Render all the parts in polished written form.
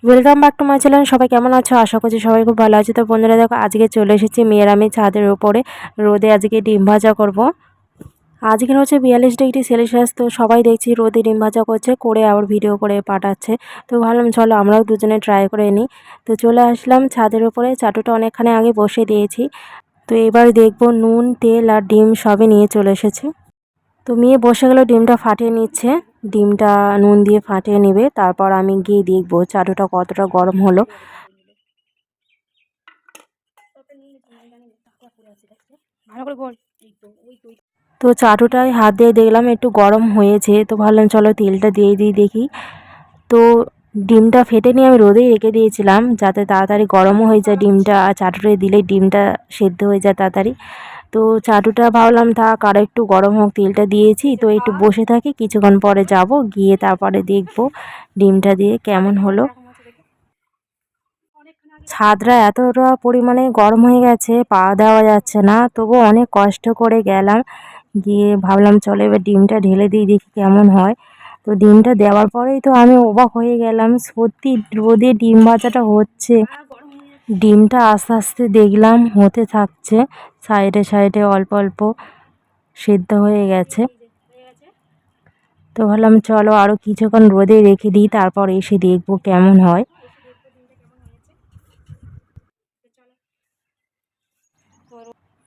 Welcome back to my channel. সবাই কেমন আছো? আশা করছি সবাই খুব ভালো আছে। তো বন্ধুরা দেখো, আজকে চলে এসেছি মেয়ের আমি ছাদের উপরে রোদে আজকে ডিম ভাজা করব। আজকের হচ্ছে 42 ডিগ্রি সেলসিয়াস। তো সবাই দেখছি রোদে ডিম ভাজা করছে, করে আবার ভিডিও করে পাঠাচ্ছে। তো ভাবলাম চলো আমরাও দুজনে ট্রাই করে নিই। তো চলে আসলাম ছাদের উপরে, চাটুটা অনেকখানি আগে বসে দিয়েছি। তো এবার দেখবো নুন, তেল আর ডিম সবই নিয়ে চলে এসেছে। তো মেয়ে বসে গেল, ডিমটা ফাটিয়ে নিচ্ছে। ডিমটা নুন দিয়ে ফাটিয়ে নেবে, তারপর আমি গিয়ে দেখবো চাটুটা কতটা গরম হলো। তো চাটুটায় হাত দিয়ে দেখলাম একটু গরম হয়েছে। তো ভাবলাম চলো তেলটা দিয়ে দিই দেখি। তো ডিমটা ফেটে নিয়ে আমি রোদেই রেখে দিয়েছিলাম যাতে তাড়াতাড়ি গরমও হয়ে যায় ডিমটা, আর চাটুটায় দিলে ডিমটা সেদ্ধ হয়ে যায় তাড়াতাড়ি। তো চাটুটা ভাবলাম থাক আরও একটু গরম হোক, তেলটা দিয়েছি তো একটু বসে থাকি, কিছুক্ষণ পরে যাব, গিয়ে তারপরে দেখব ডিমটা দিয়ে কেমন হলো। ছাদটা এতটা পরিমাণে গরম হয়ে গেছে, পা দেওয়া যাচ্ছে না, তবু অনেক কষ্ট করে গেলাম, গিয়ে ভাবলাম চলো এবার ডিমটা ঢেলে দিই দেখি কেমন হয়। তো ডিমটা দেওয়ার পরেই তো আমি অবাক হয়ে গেলাম, সত্যি রোদে ডিম ভাজাটা হচ্ছে। ডিমটা আস্তে আস্তে দেখলাম হতে থাকছে, সাইডে সাইডে অল্প অল্প সেদ্ধ হয়ে গেছে। তো ভাবলাম চলো আরও কিছুক্ষণ রোদে রেখে দিই, তারপর এসে দেখবো কেমন হয়।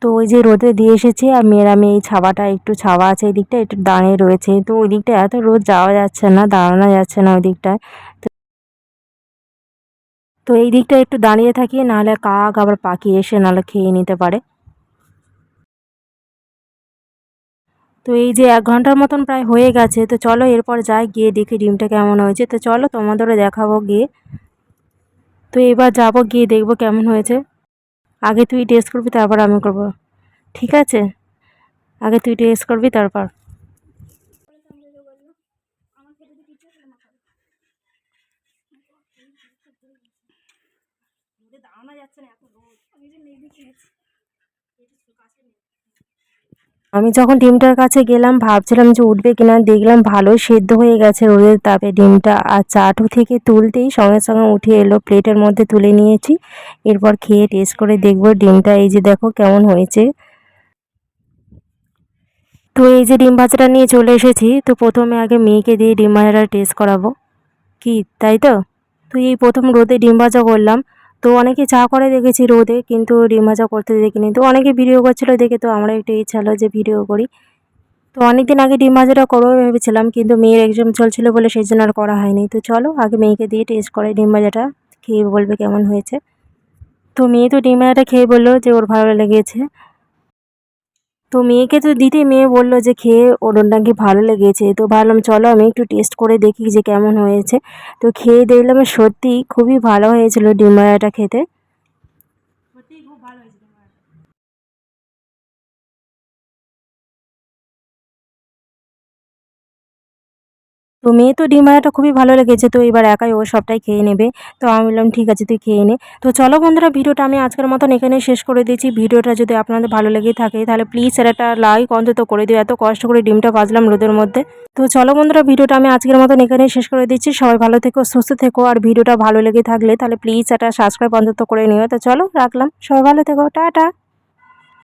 তো ওই যে রোদে দিয়ে এসেছি, আর মেয়ের আমি এই ছাওয়াটা, একটু ছাওয়া আছে এই দিকটা, একটু দাঁড়িয়ে রয়েছে। তো ওই দিকটা এত রোদ যাওয়া যাচ্ছে না, দাঁড়ানো যাচ্ছে না ওই দিকটায়। তো এই দিকটা একটু দাঁড়িয়ে থাকি, নাহলে কাক আবার পাখি এসে নাহলে খেয়ে নিতে পারে। তো এই যে 1 ঘন্টার মতন প্রায় হয়ে গেছে। তো চলো এরপর যাই, গিয়ে দেখি ডিমটা কেমন হয়েছে। তো চলো তোমাদেরও দেখাবো গিয়ে। তো এবার যাবো, গিয়ে দেখবো কেমন হয়েছে। আগে তুই টেস্ট করবি তারপর আমি করব, ঠিক আছে? আগে তুই টেস্ট করবি তারপর। আমি যখন ডিমটার কাছে গেলাম ভাবছিলাম যে উঠবে কিনা, দেখলাম ভালোই সেদ্ধ হয়ে গেছে রোদের তাপে ডিমটা। আর চাটু থেকে তুলতেই সঙ্গে সঙ্গে উঠে এলো, প্লেটের মধ্যে তুলে নিয়েছি। এরপর খেয়ে টেস্ট করে দেখবো ডিমটা, এই যে দেখো কেমন হয়েছে। তো এই যে ডিম ভাজাটা নিয়ে চলে এসেছি। তো প্রথমে আগে মেয়েকে দিয়ে ডিম ভাজাটা টেস্ট করাবো, কি তাই তো? তো এই প্রথম রোদে ডিম ভাজা করলাম। তো অনেকে চা করে দেখেছি রোদে, কিন্তু ডিম ভাজা করতে দেখিনি। তো অনেকে ভিডিও করছিল দেখে, তো আমরা একটু ইচ্ছা হলো যে ভিডিও করি। তো অনেকদিন আগে ডিম ভাজাটা করবো ভেবেছিলাম, কিন্তু মেয়ের এক্সাম চলছিল বলে সেই জন্য আর করা হয়নি। তো চলো আগে মেয়েকে দিয়ে টেস্ট করে ডিম ভাজাটা, খেয়ে বলবে কেমন হয়েছে। তো মেয়ে তো ডিম ভাজাটা খেয়ে বললো যে ওর ভালো লেগেছে। তো মেয়েকে তো দিতে, মেয়ে বললো যে খেয়ে ওর নাকি ভালো লেগেছে। তো ভাবলাম চলো আমি একটু টেস্ট করে দেখি যে কেমন হয়েছে। তো খেয়ে দেখলাম সত্যি খুবই ভালো হয়েছিল ডিম ভাজাটা খেতে। তো মেয়ে তো ডিম ভাজাটা খুবই ভালো লেগেছে, তো এবার একাই ও সবটাই খেয়ে নেবে। তো আমি বললাম ঠিক আছে তুই খেয়ে নে। তো চলো বন্ধুরা, ভিডিওটা আমি আজকের মতন এখানেই শেষ করে দিচ্ছি। ভিডিওটা যদি আপনাদের ভালো লেগে থাকে তাহলে প্লিজ একটা লাইক অন্তত করে দিও, এত কষ্ট করে ডিমটা ভাজলাম রোদের মধ্যে। তো চলো বন্ধুরা, ভিডিওটা আমি আজকের মতন এখানেই শেষ করে দিচ্ছি। সবাই ভালো থেকো, সুস্থ থেকো, আর ভিডিওটা ভালো লেগে থাকলে তাহলে প্লিজ একটা সাবস্ক্রাইব অন্তত করে নিও। তো চলো রাখলাম, সবাই ভালো থেকো, টাটা।